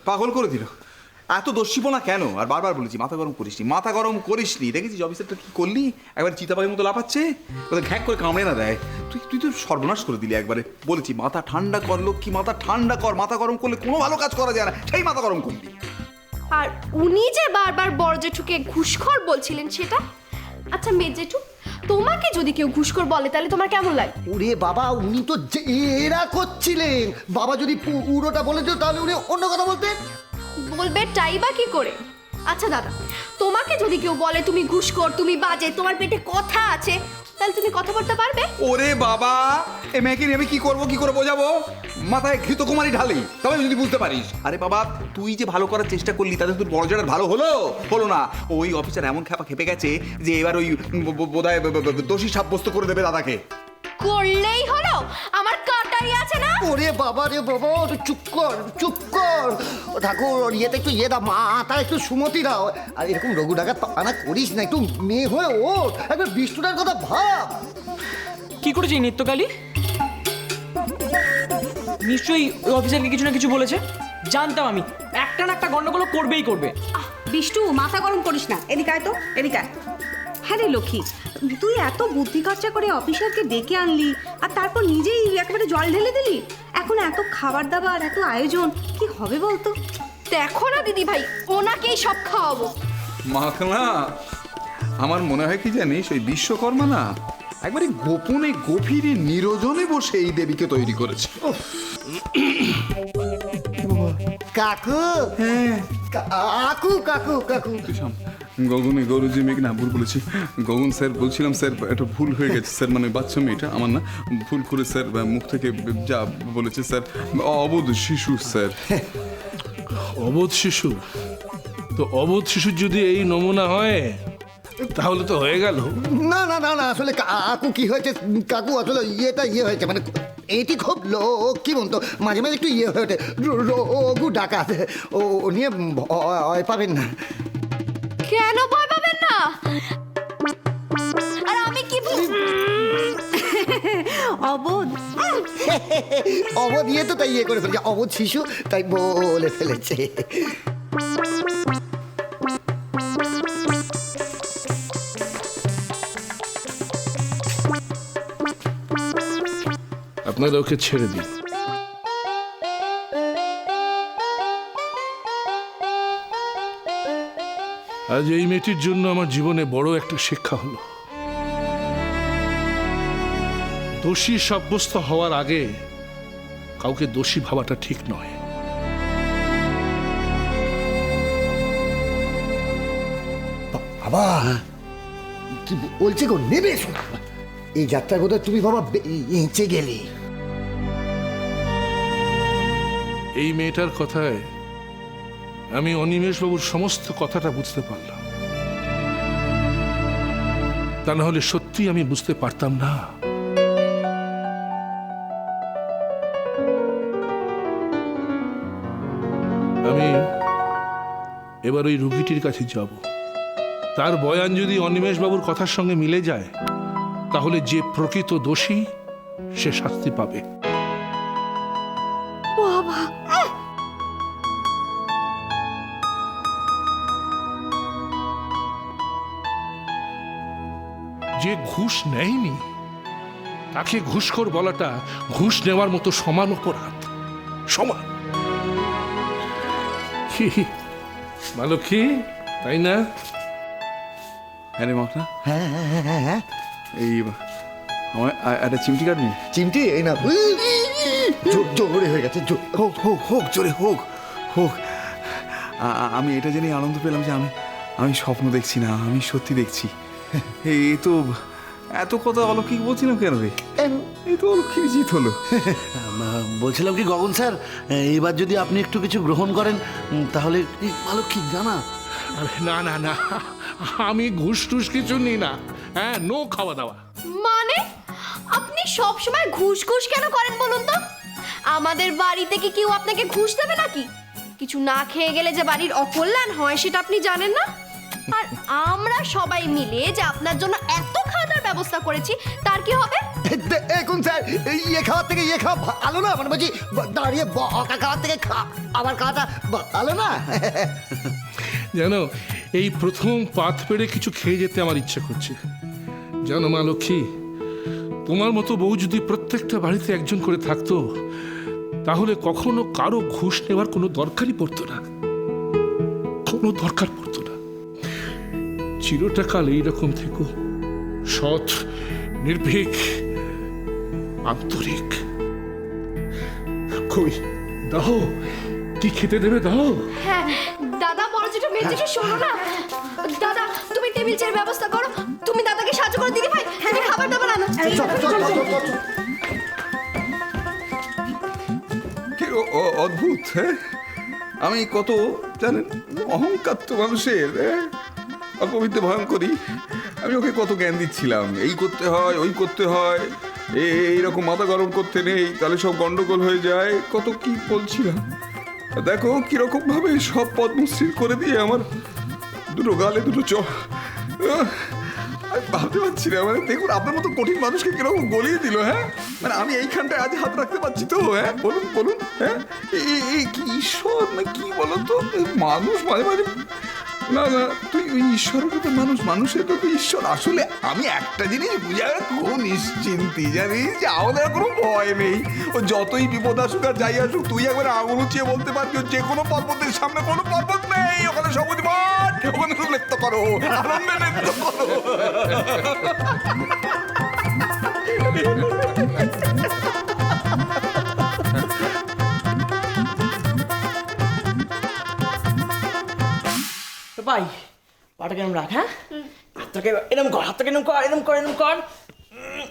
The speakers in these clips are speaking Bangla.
পাগল করে দিল। এত দস্যিপনা কেন? আর বারবার বলেছি মাথা গরম করিসনি। দেখেছিস অফিসারটা কি করলি? একবার চিতাবাগের মতো লাফাচ্ছে, ওদের ঘ্যাক করে কামড়ে না দেয়। তুই তো সর্বনাশ করে দিলি একবারে। বলেছি মাথা ঠান্ডা কর লক্ষ্মী, মাথা ঠান্ডা কর। মাথা গরম করলে কোনো ভালো কাজ করা যায় না, সেই মাথা গরম করলি। আর উনি যে বারবার বড় জেঠুকে ঘুষখোর বলছিলেন সেটা। আচ্ছা মেজ জেঠু, তোমাকে যদি কেউ ঘুষখোর বলে তাহলে তোমার কেমন লাগে? ওরে বাবা, উনি তো এরা করছিলেন। বাবা যদি পুরোটা বলে দিত তাহলে উনি অন্য কথা বলতেন। বলবে টাই বা কি করে? আচ্ছা দাদা, তোমাকে যদি কেউ বলে তুমি ঘুষখোর, তুমি বাজে, তোমার পেটে কথা আছে, তাহলে তুমি কথা বলতে পারবে? ওরে বাবা, এ মেয়েকে আমি কি করে বোঝাবো? মাথায় ঘৃত কুমারী ঢালি, তবে যদি বুঝতে পারিস। আরে বাবা, তুই যে ভালো করার চেষ্টা করলি তাতে তোর বড় জেঠার ভালো হলো না। ওই অফিসার এমন খেপে গেছে যে এবার ওই বোধহয় দোষী সাব্যস্ত করে দেবে দাদাকে। করলেই হলো, আমার কাটাই আছে না। ওরে বাবা রে বাবা, চুপ কর ঠাকুর। ইয়েতে একটু দাও, মাথা একটু সুমতি দাও। আর এরকম রঘু ডাকা পানা করিস না, একটু মেয়ে হয়ে ওঠ। একবার বিষ্ণুটার কথা ভাব। কি করেছে এই নিত্যকালী? নিশ্চয়ই ওই অফিসারকে কিছু না কিছু বলেছে। জানতাম আমি একটা না একটা গন্ডগোল করবে। বিষ্টু, মাথা গরম করিস না, এদিকে আয় তো, এদিকে আয়। হ্যাঁ রে লক্ষ্মী, তুই এত বুদ্ধি খরচা করে অফিসারকে ডেকে আনলি আর তারপর নিজেই একেবারে জল ঢেলে দিলি। এখন এত খাবার দাবার, এত আয়োজন, কি হবে বলতো? দেখো না দিদি ভাই, ওনাকেই সব খাওয়াবো। মাখনা, আমার মনে হয় কি জানিস, ওই বিশ্বকর্মা না একবারে গোপনে গভীরে নিরজনে বসে এই দেবীকে তৈরি করেছে। কাকু, হ্যাঁ কাকু গগনে গরুজি মেঘ না, ভুল বলেছি। গগন স্যার বলছিলাম, স্যার একটা ভুল হয়ে গেছে স্যার, মানে বাচ্চা মেয়েটা আমার না, ভুল করে স্যার মুখ থেকে যা বলেছে স্যার, অবোধ শিশু স্যার। অবোধ শিশু? তো অবোধ শিশুর যদি এই নমুনা হয় তাহলে তো হয়ে গেল। না, আসলে কাকু কি হয়েছে, কাকু আসলে ইয়ে হয়েছে, মানে এটি খুব কি বলতো, মাঝে মাঝে একটু হয়ে ওঠে, রঘু ডাকাত। ও নিয়ে ভয় পাবেন না। কেন ভয় পাবেন না? আর আমি কি অবোধ অবোধ তো তাই করে ফেলেছে, অবোধ শিশু তাই বলে ফেলেছে। আপনারা ওকে ছেড়ে দিন। আজ এই মেয়েটির জন্য আমার জীবনে বড় একটা শিক্ষা হলো। দোষী সাব্যস্ত হওয়ার আগে কাউকে দোষী ভাবাটা ঠিক নয়। বাবা কি বলছে গো, নেবে? এই যাত্রার কথা তুমি বাবা এঁচে গেলে। এই মেয়েটার কথায় আমি অনিমেষবাবুর সমস্ত কথাটা বুঝতে পারলাম। তা না হলে সত্যি আমি বুঝতে পারতাম না। আমি এবার ওই রুগীটির কাছে যাব। তার বয়ান যদি অনিমেষবাবুর কথার সঙ্গে মিলে যায় তাহলে যে প্রকৃত দোষী সে শাস্তি পাবে। বাবা, যে ঘুষ নেয়নি তাকে ঘুষখোর বলাটা ঘুষ নেওয়ার মতো সমান অপরাধ, সমান। মালক্ষী, তাই না? হ্যাঁ রে মাখনা, হ্যাঁ, এই আমার একটা চিমটি কাটবি? চিমটি এই না, জোরে হয়ে গেছে। হোক জোরে হোক। আমি এটা জেনে আনন্দ পেলাম যে আমি স্বপ্ন দেখছি না, আমি সত্যি দেখছি। এই তো এত কথা অলৌকিক বলছিলাম কেন রে? এই তো অলৌকিক জিত হলো। বলছিলাম কি গগন স্যার, এবার যদি আপনি একটু কিছু গ্রহণ করেন তাহলে ভালো, কি জানা? আরে না না না, আমি ঘুষ টুস কিছু নিই না। হ্যাঁ, নো খাওয়া দাওয়া। মানে আপনি সব সময় ঘুষ কেন করেন বলুন তো? আমাদের বাড়িতে কি কেউ আপনাকে ঘুষ দেবে নাকি? কিছু না খেয়ে গেলে যে বাড়ির অকল্যাণ হয় সেটা আপনি জানেন না? আর আমরা সবাই মিলে যে আপনার জন্য এত খাওয়ার ব্যবস্থা করেছি, তার কি হবে? দেখুন স্যার, ইয়ে খাওয়ার থেকে ইয়ে খাওয়া ভালো না, মানে বলছি দাঁড়িয়ে বকা খাওয়ার থেকে আবার খাওয়াটা ভালো না? জানো, এই প্রথম পাত পেড়ে কিছু খেয়ে যেতে আমার ইচ্ছা করছে। জানো মা লক্ষ্মী, তোমার মতো বউ যদি প্রত্যেকটা বাড়িতে একজন করে থাকতো, তাহলে কখনো কারো ঘুষ নেওয়ার কোনো দরকারই পড়তো না, কোনো দরকার পড়তো না। চিরটা কাল এইরকম থেকো, সৎ, নির্ভীক, আন্তরিক। কই দাও, কি খেতে দেবে দাও। হ্যাঁ দাদা, বড় যেটা মেয়ে যেটা শোনো না, দাদা তুমি টেবিল চেয়ার ব্যবস্থা করো, তুমি দাদাকে সাহায্য করো। দিদি ভাই তুমি খাবার দাবার আনো। কি অদ্ভুত, হ্যাঁ? আমি কত জানেন অহংকার তো মানুষের, অল্পবিদ্যে ভয়ঙ্করী। আমি ওকে কত জ্ঞান দিচ্ছিলাম, এই করতে হয়, ওই করতে হয়, এইরকম মাথা গরম করতে নেই, তাহলে সব গন্ডগোল হয়ে যায়, কত কি বলছিলাম। দেখো কিরকম ভাবে সব পদ্মশ্রী করে দিয়ে আমার দুটো গালে দুটো আমি ভাবতে পারছি না। মানে দেখুন আপনার মতো কঠিন মানুষকে কিরকম গলিয়ে দিল, হ্যাঁ? মানে আমি এইখানটায় আজ হাত রাখতে পারছি তো, হ্যাঁ? বলুন বলুন, হ্যাঁ? এই কি ঈশ্বর না কি বলতো? মানুষ মাঝে মাঝে, না না তুই ওই ঈশ্বরের তো মানুষ, মানুষের তো ঈশ্বর। আসলে আমি একটা জিনিস বুঝা খুব নিশ্চিন্তি, জানিস যে আমাদের কোনো ভয় নেই। ও যতই বিপদ আসুক আর যাই আসুক, তুই একবার আঙুল উঁচিয়ে বলতে পারবি যে কোনো পর্বতের সামনে কোনো পর্বত নেই, ওখানে সবুজ মাঠ, ওখানে শুধু নৃত্য করো, আনন্দে নৃত্য করো। তো ভাই, পাটাকে এরম রাখ, হ্যাঁ? হাতটাকে এরম কর, হাতটাকে এরম কর, এরম কর, এরম কর,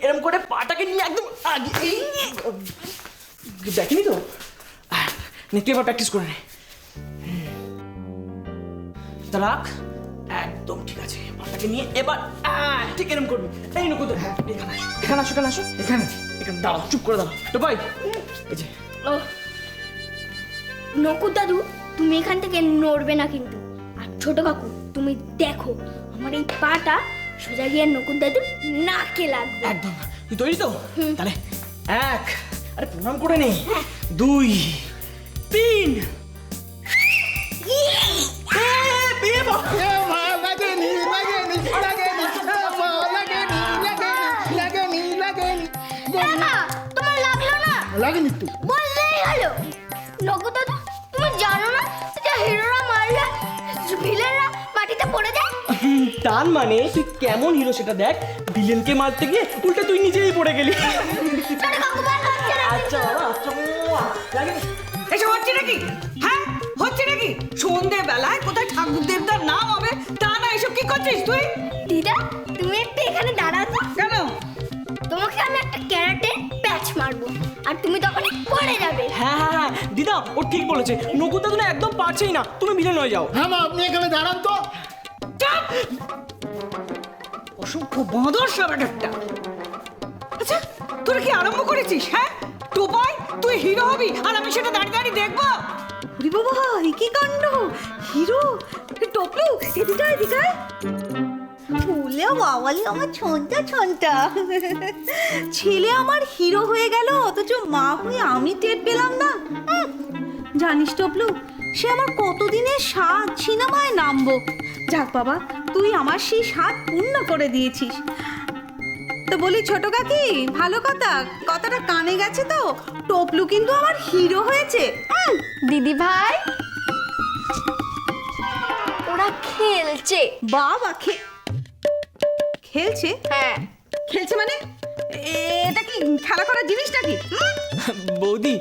এরম করে পাটাকে নিয়ে একদম আগে। দেখিনি তো, তুই এবার প্র্যাকটিস করে নে। তা রাখ, একদম ঠিক আছে। পাটাকে নিয়ে এবার ঠিক এরম করবি। এই নুকু তো, হ্যাঁ এখানে এখানে আসো, এখানে আসো, এখানে এখানে দাঁড়াও, চুপ করে দাঁড়াও। তো ভাই এই যে, ও নকুর দাদু, তুমি এখান থেকে নড়বে না কিন্তু। আর ছোট কাকু তুমি দেখো, আমার এই পাটা সোজা গিয়ে নকুর দাদুর নাকে লাগবে। একদম। তুই তৈরি তো? তাহলে এক, আরে প্রণাম করে নে, 2, 3। তোমার লাগলো না? লাগেনি তো। বললেই হলো। নকুর দাদু তুমি জানো না যে হিরোরা মারলে ভিলেনরা মাটিতে পড়ে যায়? তার মানে তুই কেমন হিরো সেটা দেখ, ভিলেনকে মারতে গিয়ে উল্টে তুই নিজেই পড়ে গেলি। আচ্ছা বাবা, আচ্ছা লাগেনি। এসব হচ্ছে নাকি? হ্যাঁ হচ্ছে নাকি? সন্ধে বেলায় কোথায় ঠাকুর দেবতার নাম হবে তা না, এসব কি করছিস তুই? দিদা তুমি একটু এখানে দাঁড়াও তো। কেন? তোমাকে আমি একটা ক্যারাটে প্যাচ মারবো আর তুমি তখনই পড়ে যাবে। হ্যাঁ হ্যাঁ হ্যাঁ, দিদা ও ঠিক বলেছে, নকুদা তুমি একদম পারছেই না, তুমি ভিলেন হয়ে যাও। হ্যাঁ মা, আপনি এখানে দাঁড়ান তো। অসংখ্য বাঁদর সবার একটা। আচ্ছা তোরা কি আরম্ভ করেছিস? হ্যাঁ টোপাই তুই হিরো হবি আর আমি সেটা দাঁড়িয়ে দাঁড়িয়ে দেখবো? ওরে বাবা, এ কি কাণ্ড! হিরো টপলু, এদিকে এদিকে ফুলে বাবালি আমার ছন্টা ছন্টা। ছেলে আমার হিরো হয়ে গেল, অথচ মা হয়ে আমি টের পেলাম না। জানিস টপলু, সে আমার কতদিনের স্বাদ সিনেমায় নামবো। যাক বাবা, তুই আমার সেই স্বাদ পূর্ণ করে দিয়েছিস। তো বলি ছোট কাকি, ভালো কথা, কথাটা কানে গেছে তো? টপলু কিন্তু আমার হিরো হয়েছে। দিদি ভাই ওরা খেলছে। বাবা খেলছে? হ্যাঁ খেলছে মানে এটা কি খেলা করার জিনিস নাকি? বৌদি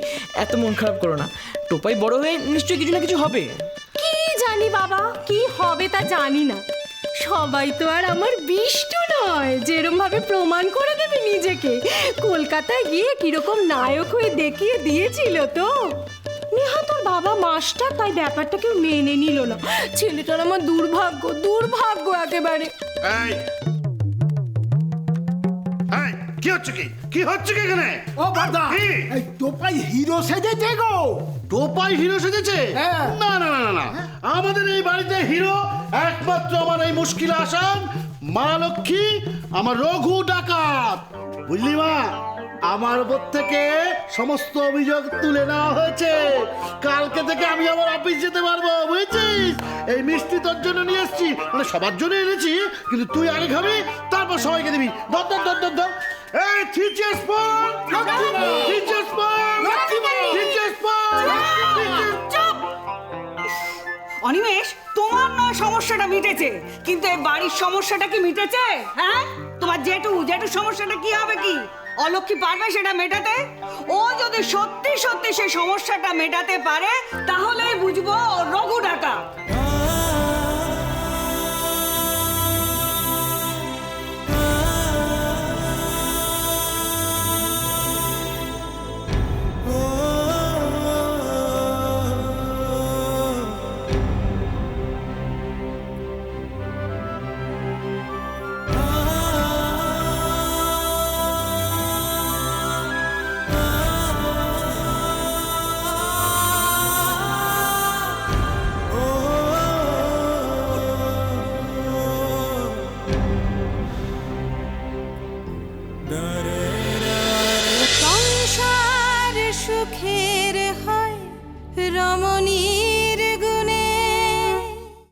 এত মন খারাপ করো না, টোপাই বড় হয়ে নিশ্চয়ই কিছু না কিছু হবে। কি জানি বাবা, কি হবে তা জানি না। সবাই তো আর আমার বিষ্টু নয় যেরম ভাবে প্রমাণ করে দেবে নিজেকে। কলকাতায় গিয়ে কিরকম নায়ক হয়ে দেখিয়ে দিয়েছিল তো। নেহা তোর বাবা মাস্টার, তাই ব্যাপারটা কেউ মেনে নিল না। ছেলেটার আমার দুর্ভাগ্য, দুর্ভাগ্য একেবারে। কি হচ্ছে কি হচ্ছে কি এখানে? ও বাদা, এই টোপাই হিরো সেজেছে গো। টোপাই হিরো সেজেছে? না না না না না, আমাদের এই বাড়িতে হিরো একমাত্র আমার এই মুশকিল আসান মা লক্ষ্মী আমার রঘু ডাকাত, বুঝলি মা? আমার উপর থেকে সমস্ত অভিযোগ তুলে নেওয়া হয়েছে। কালকে থেকে আমি আমার অফিস যেতে পারবো, বুঝেছিস? এই মিষ্টি তোর জন্য নিয়ে এসেছি, মানে সবার জন্য এনেছি, কিন্তু তুই আগে খাবি, তারপর সবাইকে দিবি। ধর ধর ধর ধর ধর। এই থিচেস পর, থিচেস পর, থিচেস পর। অনিমেষ, তোমার নয় সমস্যাটা মিটেছে, কিন্তু এই বাড়ির সমস্যাটা কি মিটেছে? হ্যাঁ, তোমার জেঠু সমস্যাটা কি হবে? কি অলক্ষ্মী পারবে সেটা মেটাতে? ও যদি সত্যি সত্যি সেই সমস্যাটা মেটাতে পারে তাহলেই বুঝবো ও রঘু ডাকাত। সংসার সুখে